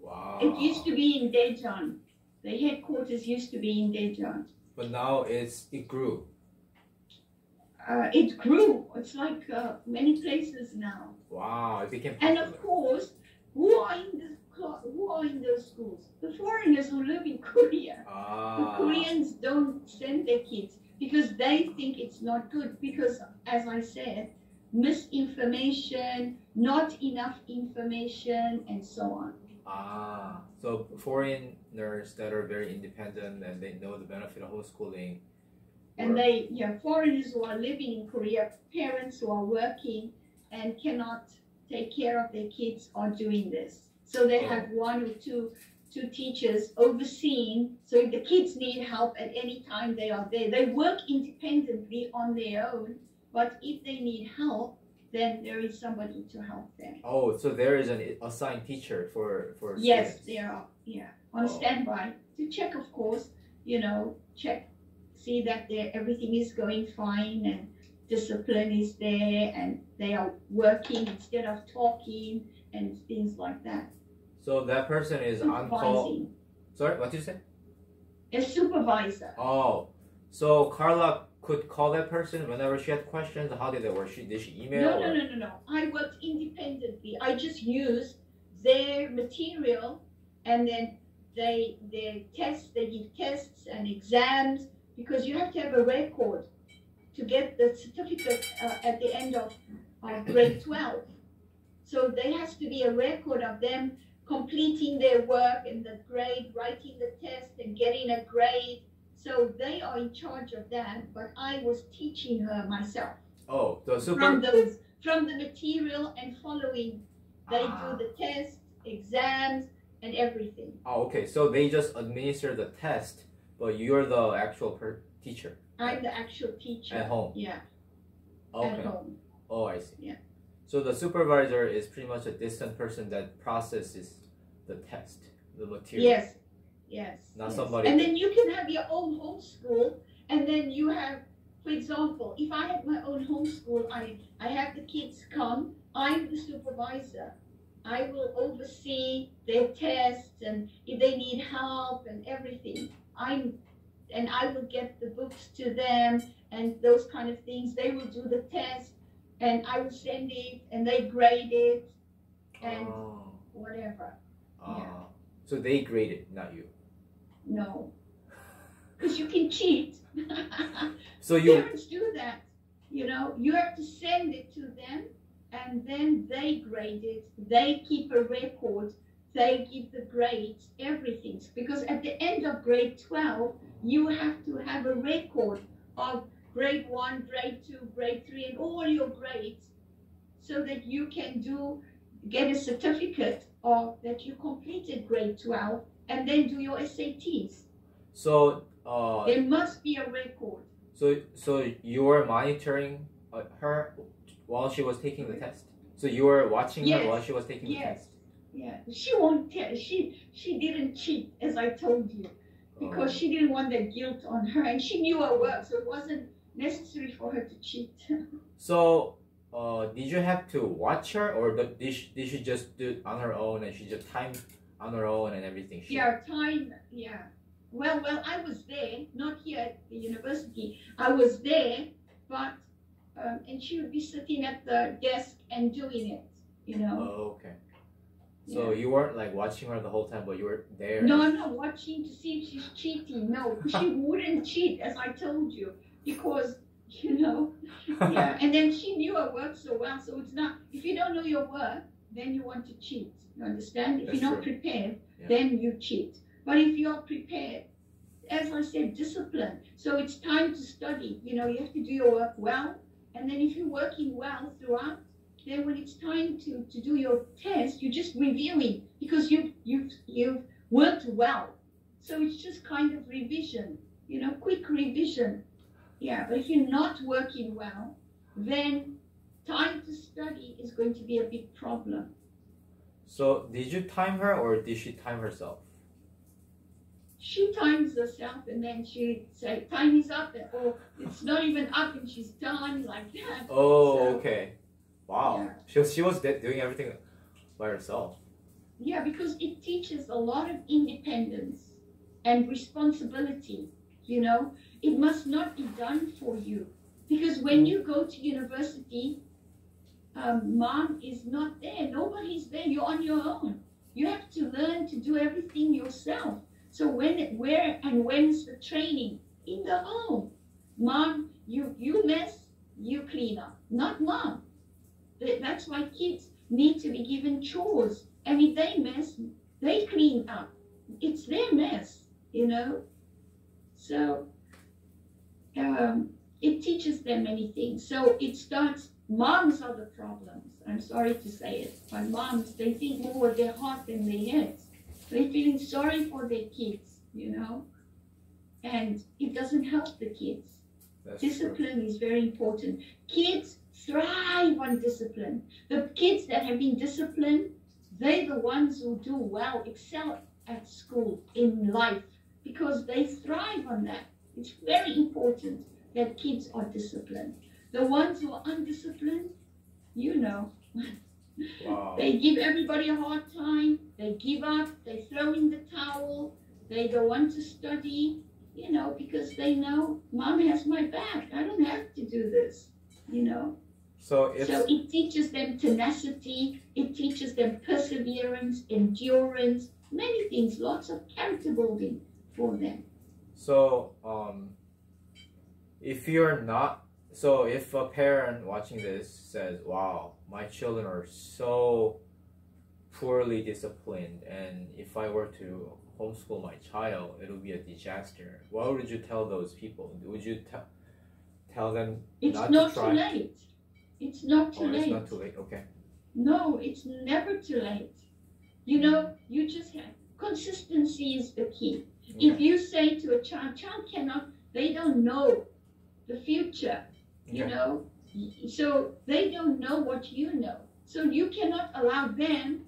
Wow. It used to be in Daejeon. The headquarters used to be in Daejeon. But now it grew. It grew. It's like many places now. Wow, it became popular. And of course, who are in those schools? The foreigners who live in Korea. The Koreans don't send their kids because they think it's not good. Because, as I said, misinformation, not enough information, and so on. So foreigners that are very independent and they know the benefit of homeschooling. And foreigners who are living in Korea, parents who are working and cannot take care of their kids are doing this. So they have one or two teachers overseeing. So if the kids need help at any time, they are there. They work independently on their own, but if they need help, then there is somebody to help them. Oh, so there is an assigned teacher for Yes, students. there are. Yeah, on standby to check, of course. See that everything is going fine and discipline is there and they are working instead of talking and things like that. So that person is on call. Sorry, what did you say? A supervisor. Oh, so Carla could call that person whenever she had questions. How did that work? Did she email? No. I worked independently. I just used their material, and then they give tests and exams, because you have to have a record to get the certificate at the end of grade 12. So there has to be a record of them completing their work and the grade, writing the test and getting a grade. So they are in charge of that, but I was teaching her myself. Oh, the From the material and following. They do the tests, exams, and everything. Oh, okay. So they just administer the test, but you're the actual teacher. I'm the actual teacher. At home? Yeah. Okay. At home. Oh, I see. Yeah. So the supervisor is pretty much a distant person that processes the test, the material. Yes. Yes. Not yes. somebody. And then you can have your own homeschool, and then you have, for example, if I had my own homeschool, I have the kids come, I'm the supervisor. I will oversee their tests and if they need help and everything. And I will get the books to them and those kind of things. They will do the test and I will send it and they grade it and whatever. Yeah. So they grade it, not you. No, because you can cheat. So you Parents do that. You know, you have to send it to them, and then they grade it. They keep a record. They give the grades, everything. Because at the end of grade 12, you have to have a record of grade 1, grade 2, grade 3, and all your grades, so that you can get a certificate of that you completed grade 12. And then do your SATs. So there must be a record. So you were monitoring her while she was taking the test. So you were watching her while she was taking the test. Yeah, she won't tell. She didn't cheat, as I told you, because she didn't want that guilt on her, and she knew her work, so it wasn't necessary for her to cheat. So did you have to watch her, or did she just do it on her own and she just timed on her own and everything? Yeah. Well, I was there, not here at the university. I was there, but, and she would be sitting at the desk and doing it, you know. Oh, okay. So you weren't like watching her the whole time, but you were there. No, I'm not watching to see if she's cheating. No, she wouldn't cheat, as I told you, because, you know, yeah. And then she knew her work so well, so it's not, if you don't know your work, then you want to cheat. You understand? If you're not prepared, then you cheat. But if you're prepared, as I said, discipline. So it's time to study. You know, you have to do your work well. And then if you're working well throughout, then when it's time to do your test, you're just reviewing because you've worked well. So it's just kind of revision, you know, quick revision. Yeah, but if you're not working well, then time to study is going to be a big problem. So did you time her or did she time herself? She times herself and then she say, time is up, or it's not even up and she's done, like that. Oh, so, okay. Wow. Yeah. She was doing everything by herself. Yeah, because it teaches a lot of independence and responsibility, you know. It must not be done for you. Because when you go to university, mom is not there. Nobody's there. You're on your own. You have to learn to do everything yourself. So when's the training? In the home. Mom, you mess, you clean up. Not mom. That's why kids need to be given chores. And if they mess, they clean up. It's their mess, you know. So it teaches them many things. So it starts, moms are the problems. I'm sorry to say it. But moms, they think more with their heart than their heads. They're feeling sorry for their kids, you know. And it doesn't help the kids. Discipline is very important. Kids thrive on discipline. The kids that have been disciplined, they're the ones who do well, excel at school, in life, because they thrive on that. It's very important that kids are disciplined. The ones who are undisciplined, you know, wow. They give everybody a hard time, they give up, they throw in the towel, they don't want to study, you know, because they know mom has my back. I don't have to do this, you know. So it teaches them tenacity, it teaches them perseverance, endurance, many things, lots of character building for them. So if a parent watching this says, wow, my children are so poorly disciplined, and if I were to homeschool my child, it would be a disaster. What would you tell those people? Would you tell them It's not not to try? too late. It's not too Oh, late. it's not too late. Okay. No, it's never too late. You know, you just have consistency is the key. Okay. If you say to a child cannot, they don't know the future, you Okay. know, so they don't know what you know. So you cannot allow them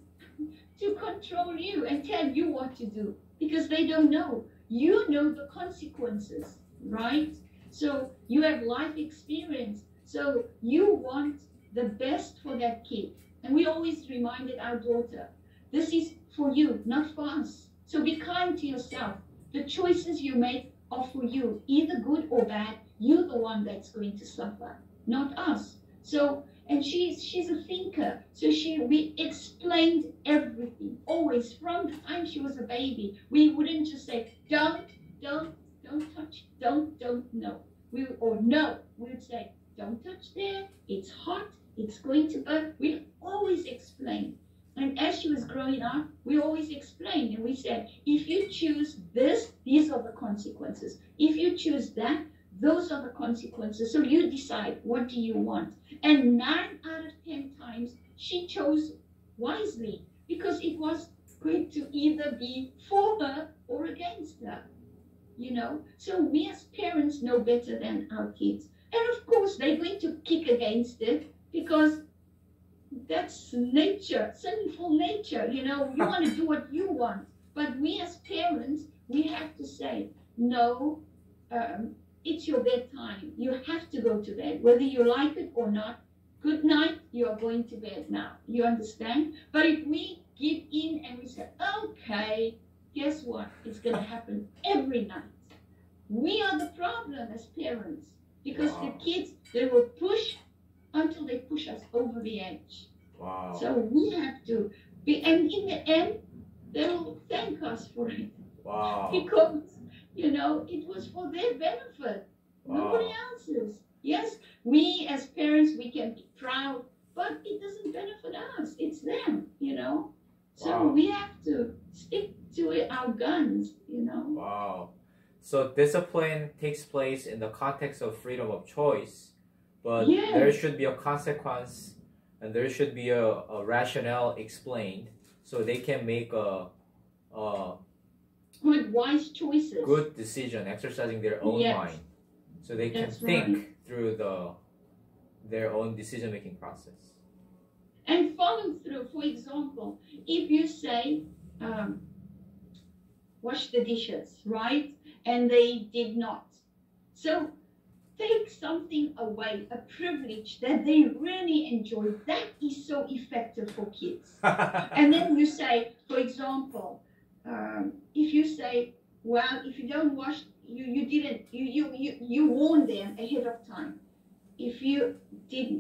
to control you and tell you what to do because they don't know. You know the consequences, right? So you have life experience. So you want the best for that kid. And we always reminded our daughter, this is for you, not for us. So be kind to yourself. The choices you make are for you, either good or bad. You're the one that's going to suffer, not us. So, and she's a thinker. So we explained everything, always from the time she was a baby. We wouldn't just say, don't touch, don't, no. No, we would say, don't touch there, it's hot, it's going to burn. We always explain. And as she was growing up, we always explained, and we said, if you choose this, these are the consequences. If you choose that, those are the consequences. So you decide, what do you want? And 9 out of 10 times, she chose wisely, because it was going to either be for her or against her, you know. So we as parents know better than our kids. And of course, they're going to kick against it, because that's nature, sinful nature, you know. You want to do what you want. But we as parents, we have to say, no, it's your bedtime. You have to go to bed, whether you like it or not. Good night, you are going to bed now. You understand? But if we give in and we say, okay, guess what? It's going to happen every night. We are the problem as parents, because the kids, they will push until they push us over the edge. Wow. So we have to be, and in the end, they will thank us for it. Wow. Because, you know, it was for their benefit, nobody else's. Yes, we as parents, we can be proud, but it doesn't benefit us. It's them, you know. So we have to stick to it, our guns, you know. Wow. So discipline takes place in the context of freedom of choice, but there should be a consequence, and there should be a rationale explained, so they can make a good, wise choices. Good decision, exercising their own mind, so they can think through their own decision-making process. And follow through. For example, if you say, wash the dishes, right? And they did not. So take something away, a privilege that they really enjoy. That is so effective for kids. And then you say, for example, if you say, well, if you don't wash, you warn them ahead of time. If you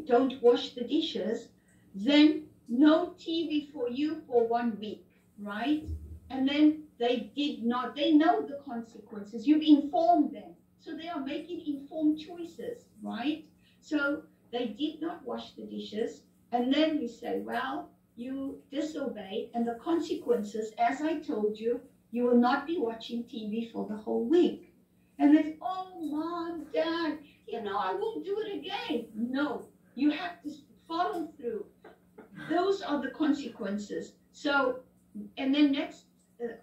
don't wash the dishes, then no TV for you for 1 week, right? And then they did not, they know the consequences. You've informed them. So they are making informed choices, right? So they did not wash the dishes. And then you say, well, you disobeyed, and the consequences, as I told you, you will not be watching TV for the whole week. And then, oh, Mom, Dad, you know, I won't do it again. No, you have to follow through. Those are the consequences. So, and then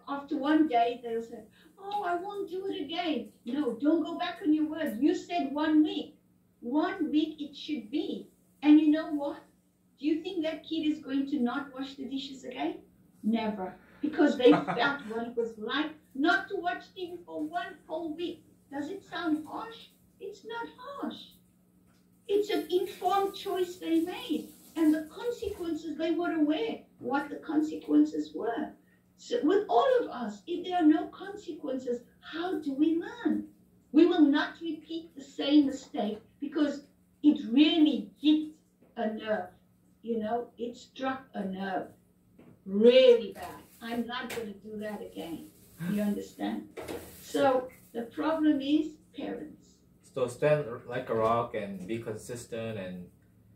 after 1 day, they'll say, oh, I won't do it again. No, don't go back on your word. You said 1 week. 1 week it should be. And you know what? Do you think that kid is going to not wash the dishes again? Never. Because they felt what it was like not to watch TV for 1 whole week. Does it sound harsh? It's not harsh. It's an informed choice they made. And the consequences, they were aware what the consequences were. So with all of us, if there are no consequences, how do we learn? We will not repeat the same mistake, because it really hit a nerve. You know, it struck a nerve really bad. I'm not going to do that again. You understand? So the problem is parents. So stand like a rock and be consistent and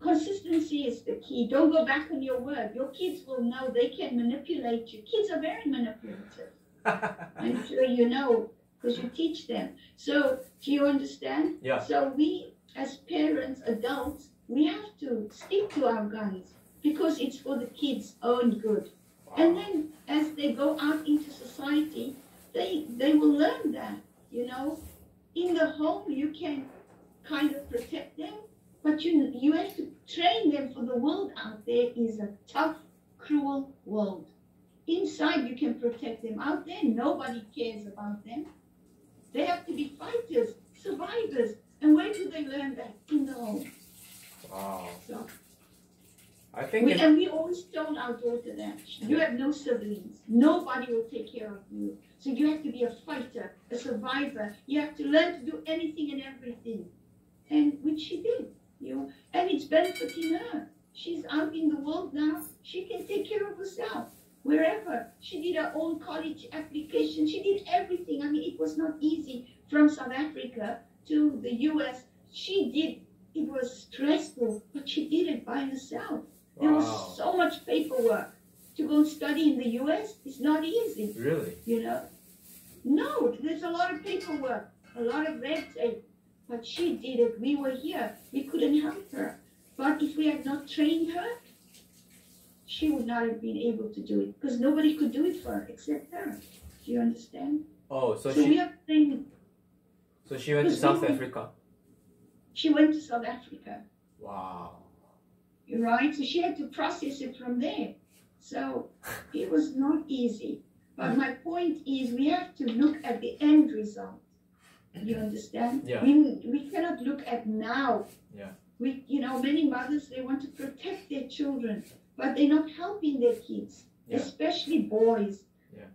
Consistency is the key. Don't go back on your word. Your kids will know they can manipulate you. Kids are very manipulative. I'm sure you know because you teach them. So do you understand? Yeah. So we as parents, adults, we have to stick to our guns because it's for the kids' own good. Wow. And then as they go out into society, they will learn that, you know. In the home, you can kind of protect them, but you have to train them for the world out there is a tough, cruel world. Inside, you can protect them. Out there, nobody cares about them. They have to be fighters, survivors. And where do they learn that? In the home. Wow. So, I think and we always told our daughter that you have no siblings. Nobody will take care of you. So you have to be a fighter, a survivor. You have to learn to do anything and everything. And which she did, you know, and it's benefiting her. She's out in the world now. She can take care of herself wherever. She did her own college application. She did everything. I mean, it was not easy from South Africa to the U.S. She did. It was stressful, but she did it by herself. There was so much paperwork. To go and study in the U.S. is not easy. Really? You know? No, there's a lot of paperwork, a lot of red tape. But she did it. We were here. We couldn't help her. But if we had not trained her, she would not have been able to do it. Because nobody could do it for her except her. Do you understand? Oh, so we have trained. So she went to South Africa? She went to South Africa. Wow. Right? So she had to process it from there. So it was not easy. But my point is we have to look at the end result. You understand? Yeah. We cannot look at now. Yeah. Many mothers, they want to protect their children, but they're not helping their kids, especially boys.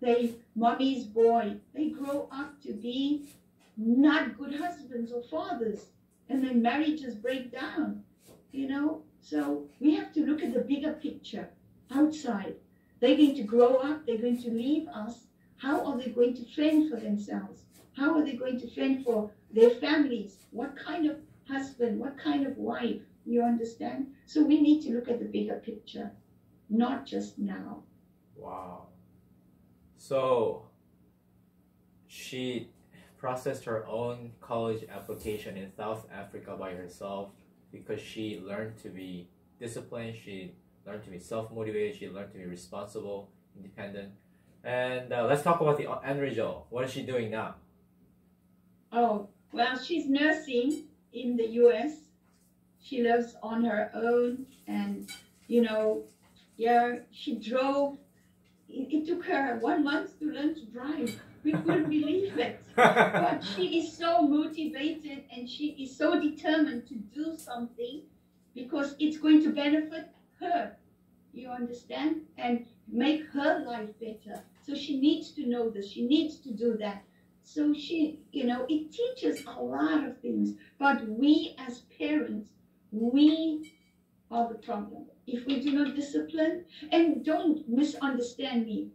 Yeah. Mommy's boy, they grow up to be not good husbands or fathers, and then marriages break down, you know? So we have to look at the bigger picture outside. They're going to grow up, they're going to leave us. How are they going to fend for themselves? How are they going to fend for their families? What kind of husband, what kind of wife, you understand? So we need to look at the bigger picture, not just now. Wow. So she processed her own college application in South Africa by herself because she learned to be disciplined, she learned to be self-motivated, she learned to be responsible, independent. And let's talk about the end result. What is she doing now? Oh, well, she's nursing in the U.S. She lives on her own and, she drove. It took her 1 month to learn to drive. We couldn't believe it. But she is so motivated and she is so determined to do something because it's going to benefit her. You understand? And make her life better. So she needs to know this. She needs to do that. So she, it teaches a lot of things. But we as parents, we are the problem. If we do not discipline, and don't misunderstand me,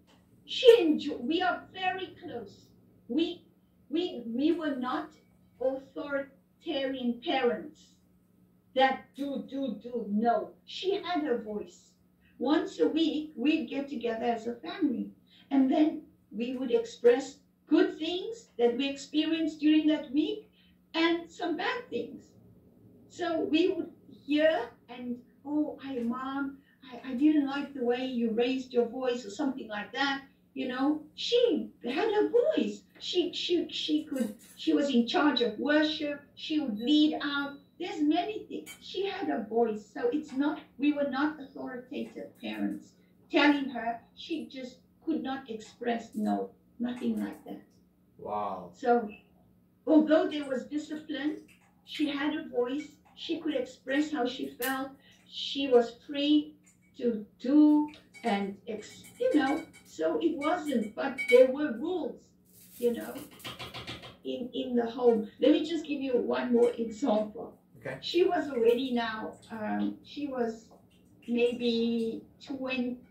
we are very close. We were not authoritarian parents that do. No, she had her voice. Once a week, we'd get together as a family, and then we would express good things that we experienced during that week and some bad things. So we would hear and, Mom, I didn't like the way you raised your voice or something like that. She had her voice. She was in charge of worship. She would lead out. There's many things. She had a voice. So we were not authoritative parents telling her. She just could not express no, nothing like that. Wow. So although there was discipline, she had a voice. She could express how she felt. She was free to do and, so it wasn't, but there were rules, in the home. Let me just give you one more example. Okay. She was already now, she was maybe 20,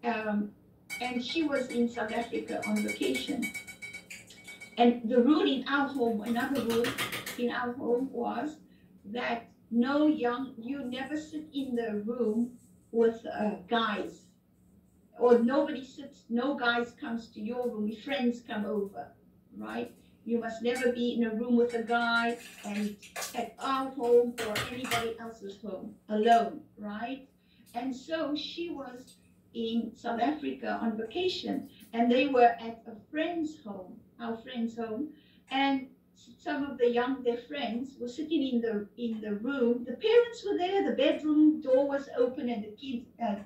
and she was in South Africa on vacation. And the rule in our home, another rule, in our home was that you never sit in the room with guys, or nobody sits, no guys comes to your room if friends come over, right? You must never be in a room with a guy and at our home or anybody else's home alone, right? And so she was in South Africa on vacation, and they were at a friend's home, our friend's home, and some of their friends were sitting in the room. The parents were there, the bedroom door was open, and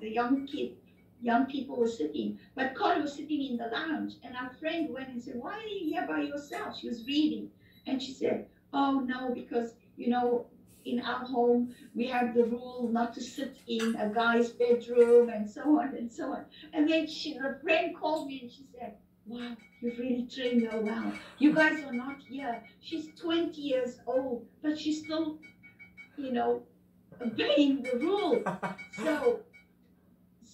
the young people were sitting. But Carla was sitting in the lounge, and our friend went and said, "Why are you here by yourself?" She was reading, and she said, "Oh no, because in our home we have the rule not to sit in a guy's bedroom," and so on and so on. And then the friend called me and she said, "Wow, you've really trained her well. You guys are not here. She's 20 years old, but she's still, obeying the rule."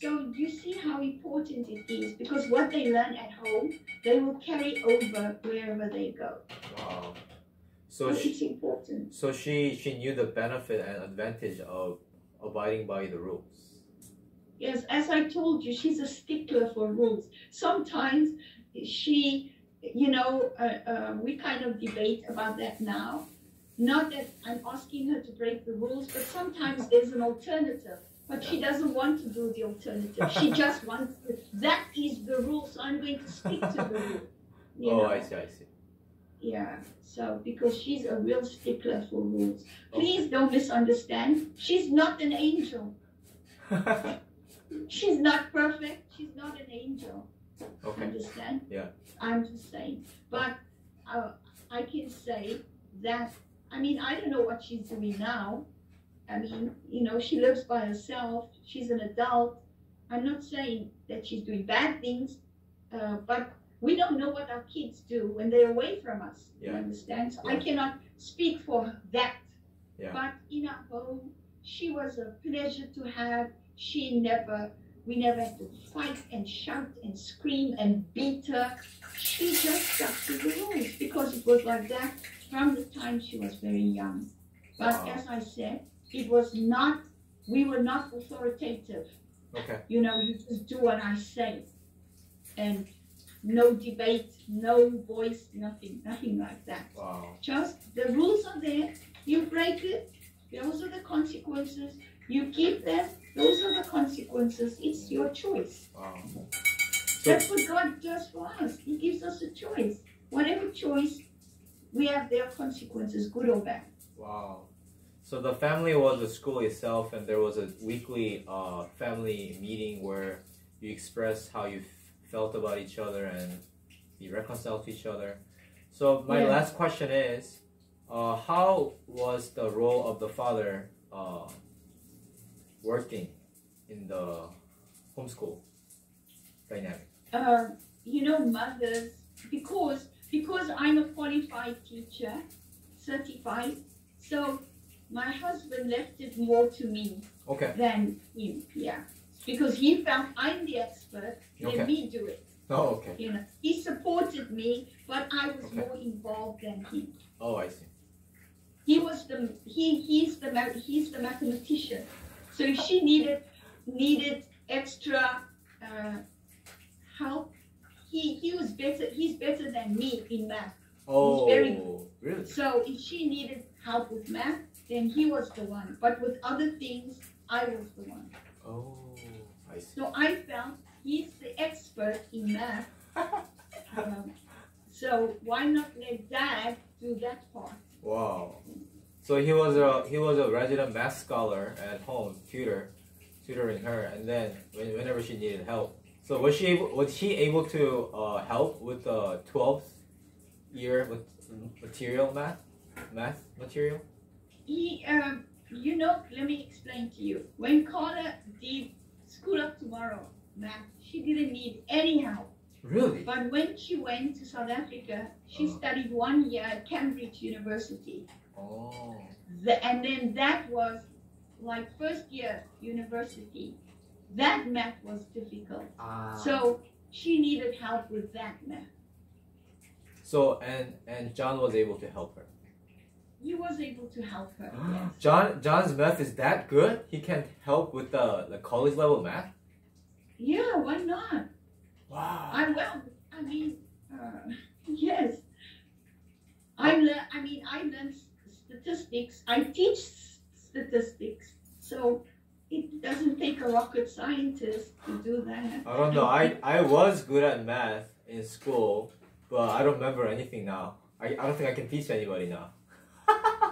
So you see how important it is, because what they learn at home, they will carry over wherever they go. Wow. So it's important. So she knew the benefit and advantage of abiding by the rules. Yes, as I told you, she's a stickler for rules. Sometimes we kind of debate about that now. Not that I'm asking her to break the rules, but sometimes there's an alternative. But she doesn't want to do the alternative. She just wants that is the rule, so I'm going to stick to the rule. I see. Yeah, so because she's a real stickler for rules. Please don't misunderstand. She's not an angel. She's not perfect. She's not an angel. Okay. Understand? Yeah. I'm just saying. But I can say that, I don't know what she's doing now. She lives by herself. She's an adult. I'm not saying that she's doing bad things, but we don't know what our kids do when they're away from us. Yeah. You understand? So yeah. I cannot speak for that. Yeah. But in our home, she was a pleasure to have. We never had to fight and shout and scream and beat her. She just stuck to the rules because it was like that from the time she was very young. But as I said, we were not authoritative. Okay. You just do what I say. And no debate, no voice, nothing like that. Wow. Just the rules are there. You break it. Those are the consequences. You keep them. Those are the consequences. It's your choice. Wow. That's what God does for us. He gives us a choice. Whatever choice, we have their consequences, good or bad. Wow. So the family was the school itself, and there was a weekly family meeting where you express how you felt about each other and you reconciled to each other. So my last question is, how was the role of the father working in the homeschool dynamic? Mothers, because I'm a qualified teacher, certified, so my husband left it more to me than him, because he felt I'm the expert, let me do it. Oh, okay. He supported me, but I was more involved than him. Oh, I see. He's the mathematician. So if she needed extra help, he's better than me in math. Oh, he's very good. Really? So if she needed help with math, then he was the one. But with other things, I was the one. Oh, I see. So I felt he's the expert in math. So why not let Dad do that part? Wow. So he was a resident math scholar at home, tutoring her, and then whenever she needed help. So was she able to help with the 12th year material math material? Let me explain to you. When Carla did School of Tomorrow math, she didn't need any help. Really? But when she went to South Africa, she studied 1 year at Cambridge University. Oh. And then that was like first year university. That math was difficult. So she needed help with that math. So and John was able to help her. he was able to help her. Yes. John's math is that good? He can help with the college level math? Yeah, why not? Wow. Yes. I learned statistics. I teach statistics, so it doesn't take a rocket scientist to do that. I don't know. I was good at math in school, but I don't remember anything now. I don't think I can teach anybody now.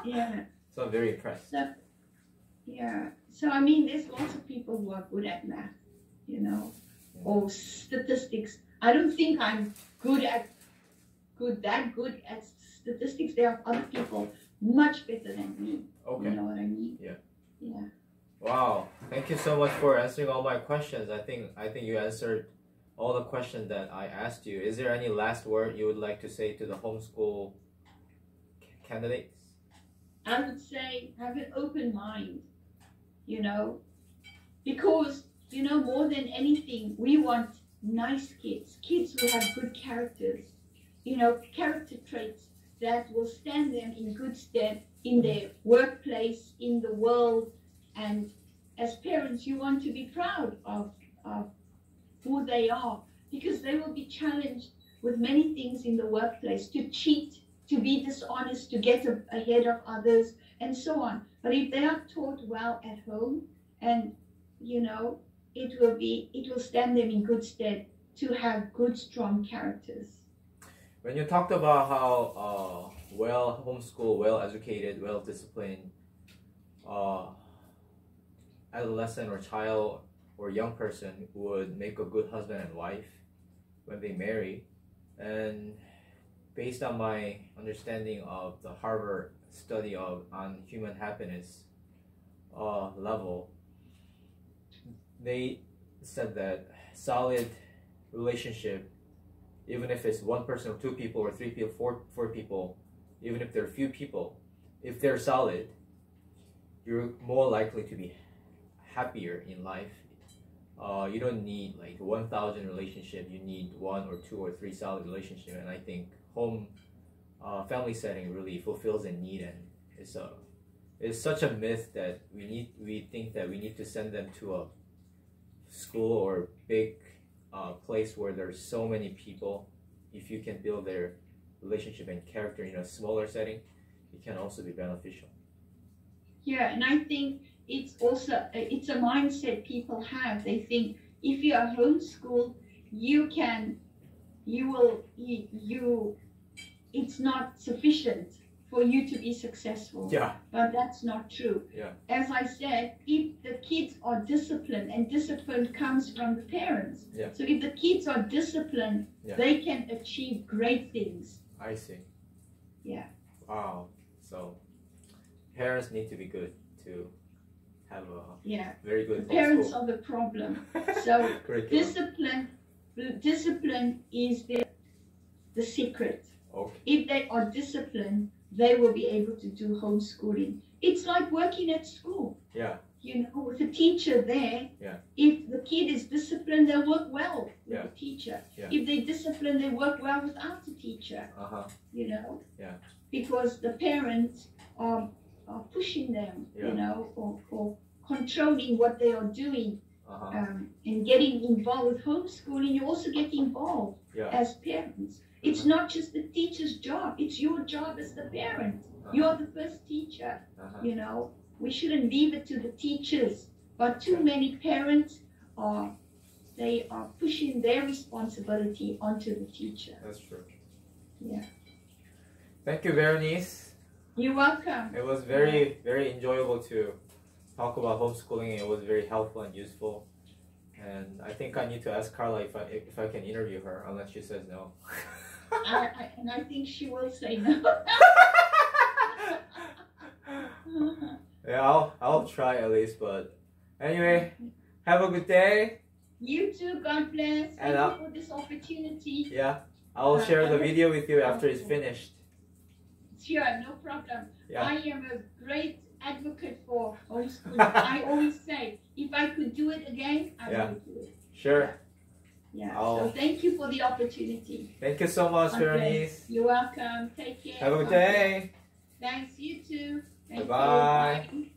Yeah. So I'm very impressed. So, yeah. So I mean, there's lots of people who are good at math, or statistics. I don't think I'm that good at statistics. There are other people much better than me. Okay. You know what I mean? Yeah. Yeah. Wow. Thank you so much for answering all my questions. I think you answered all the questions that I asked you. Is there any last word you would like to say to the homeschool candidates? I would say have an open mind, because, more than anything, we want nice kids who have good characters, character traits that will stand them in good stead in their workplace, in the world. And as parents, you want to be proud of who they are, because they will be challenged with many things in the workplace, to cheat, to be dishonest, to get ahead of others, and so on. But if they are taught well at home, and it will stand them in good stead to have good, strong characters. When you talked about how well homeschooled, well educated, well disciplined adolescent or child or young person would make a good husband and wife when they marry, and based on my understanding of the Harvard study on human happiness level, they said that solid relationship, even if it's one person or two people or three people, four people, even if there are few people, if they're solid, you're more likely to be happier in life. You don't need like 1,000 relationship. You need one or two or three solid relationship, and I think home family setting really fulfills a need, and it's such a myth that we think that we need to send them to a school or big place where there's so many people. If you can build their relationship and character in a smaller setting, it can also be beneficial. Yeah, and I think it's a mindset people have. They think if you are homeschooled, it's not sufficient for you to be successful. Yeah. But that's not true. Yeah. As I said, if the kids are disciplined, and discipline comes from the parents. Yeah. So if the kids are disciplined, they can achieve great things. I see. Yeah. Wow. So parents need to be good to have a very good parents are the problem. So curriculum. discipline is the secret. Okay. If they are disciplined, they will be able to do homeschooling. It's like working at school. Yeah. With a teacher there. Yeah. If the kid is disciplined, they'll work well with the teacher. Yeah. If they're disciplined, they work well without the teacher. Yeah. Because the parents are pushing them, or controlling what they are doing, and getting involved with homeschooling. You also get involved as parents. It's not just the teacher's job, it's your job as the parent. You're the first teacher. We shouldn't leave it to the teachers, but too many parents are pushing their responsibility onto the teacher. That's true. Yeah. Thank you, Baronese. You're welcome. It was very, very enjoyable to talk about homeschooling. It was very helpful and useful. And I think I need to ask Carla if I can interview her, unless she says no. And I think she will say no. Yeah, I'll try at least. But anyway, have a good day. You too. God bless. Thank you for this opportunity. Yeah, I'll share the video with you after it's finished. Sure, no problem. Yeah. I am a great advocate for homeschooling. I always say, if I could do it again, I would do it. Sure. Yeah. So thank you for the opportunity. Thank you so much, Baronese. You're welcome. Take care. Have a good day. Thanks, you too. Thank you. Bye-bye. Bye.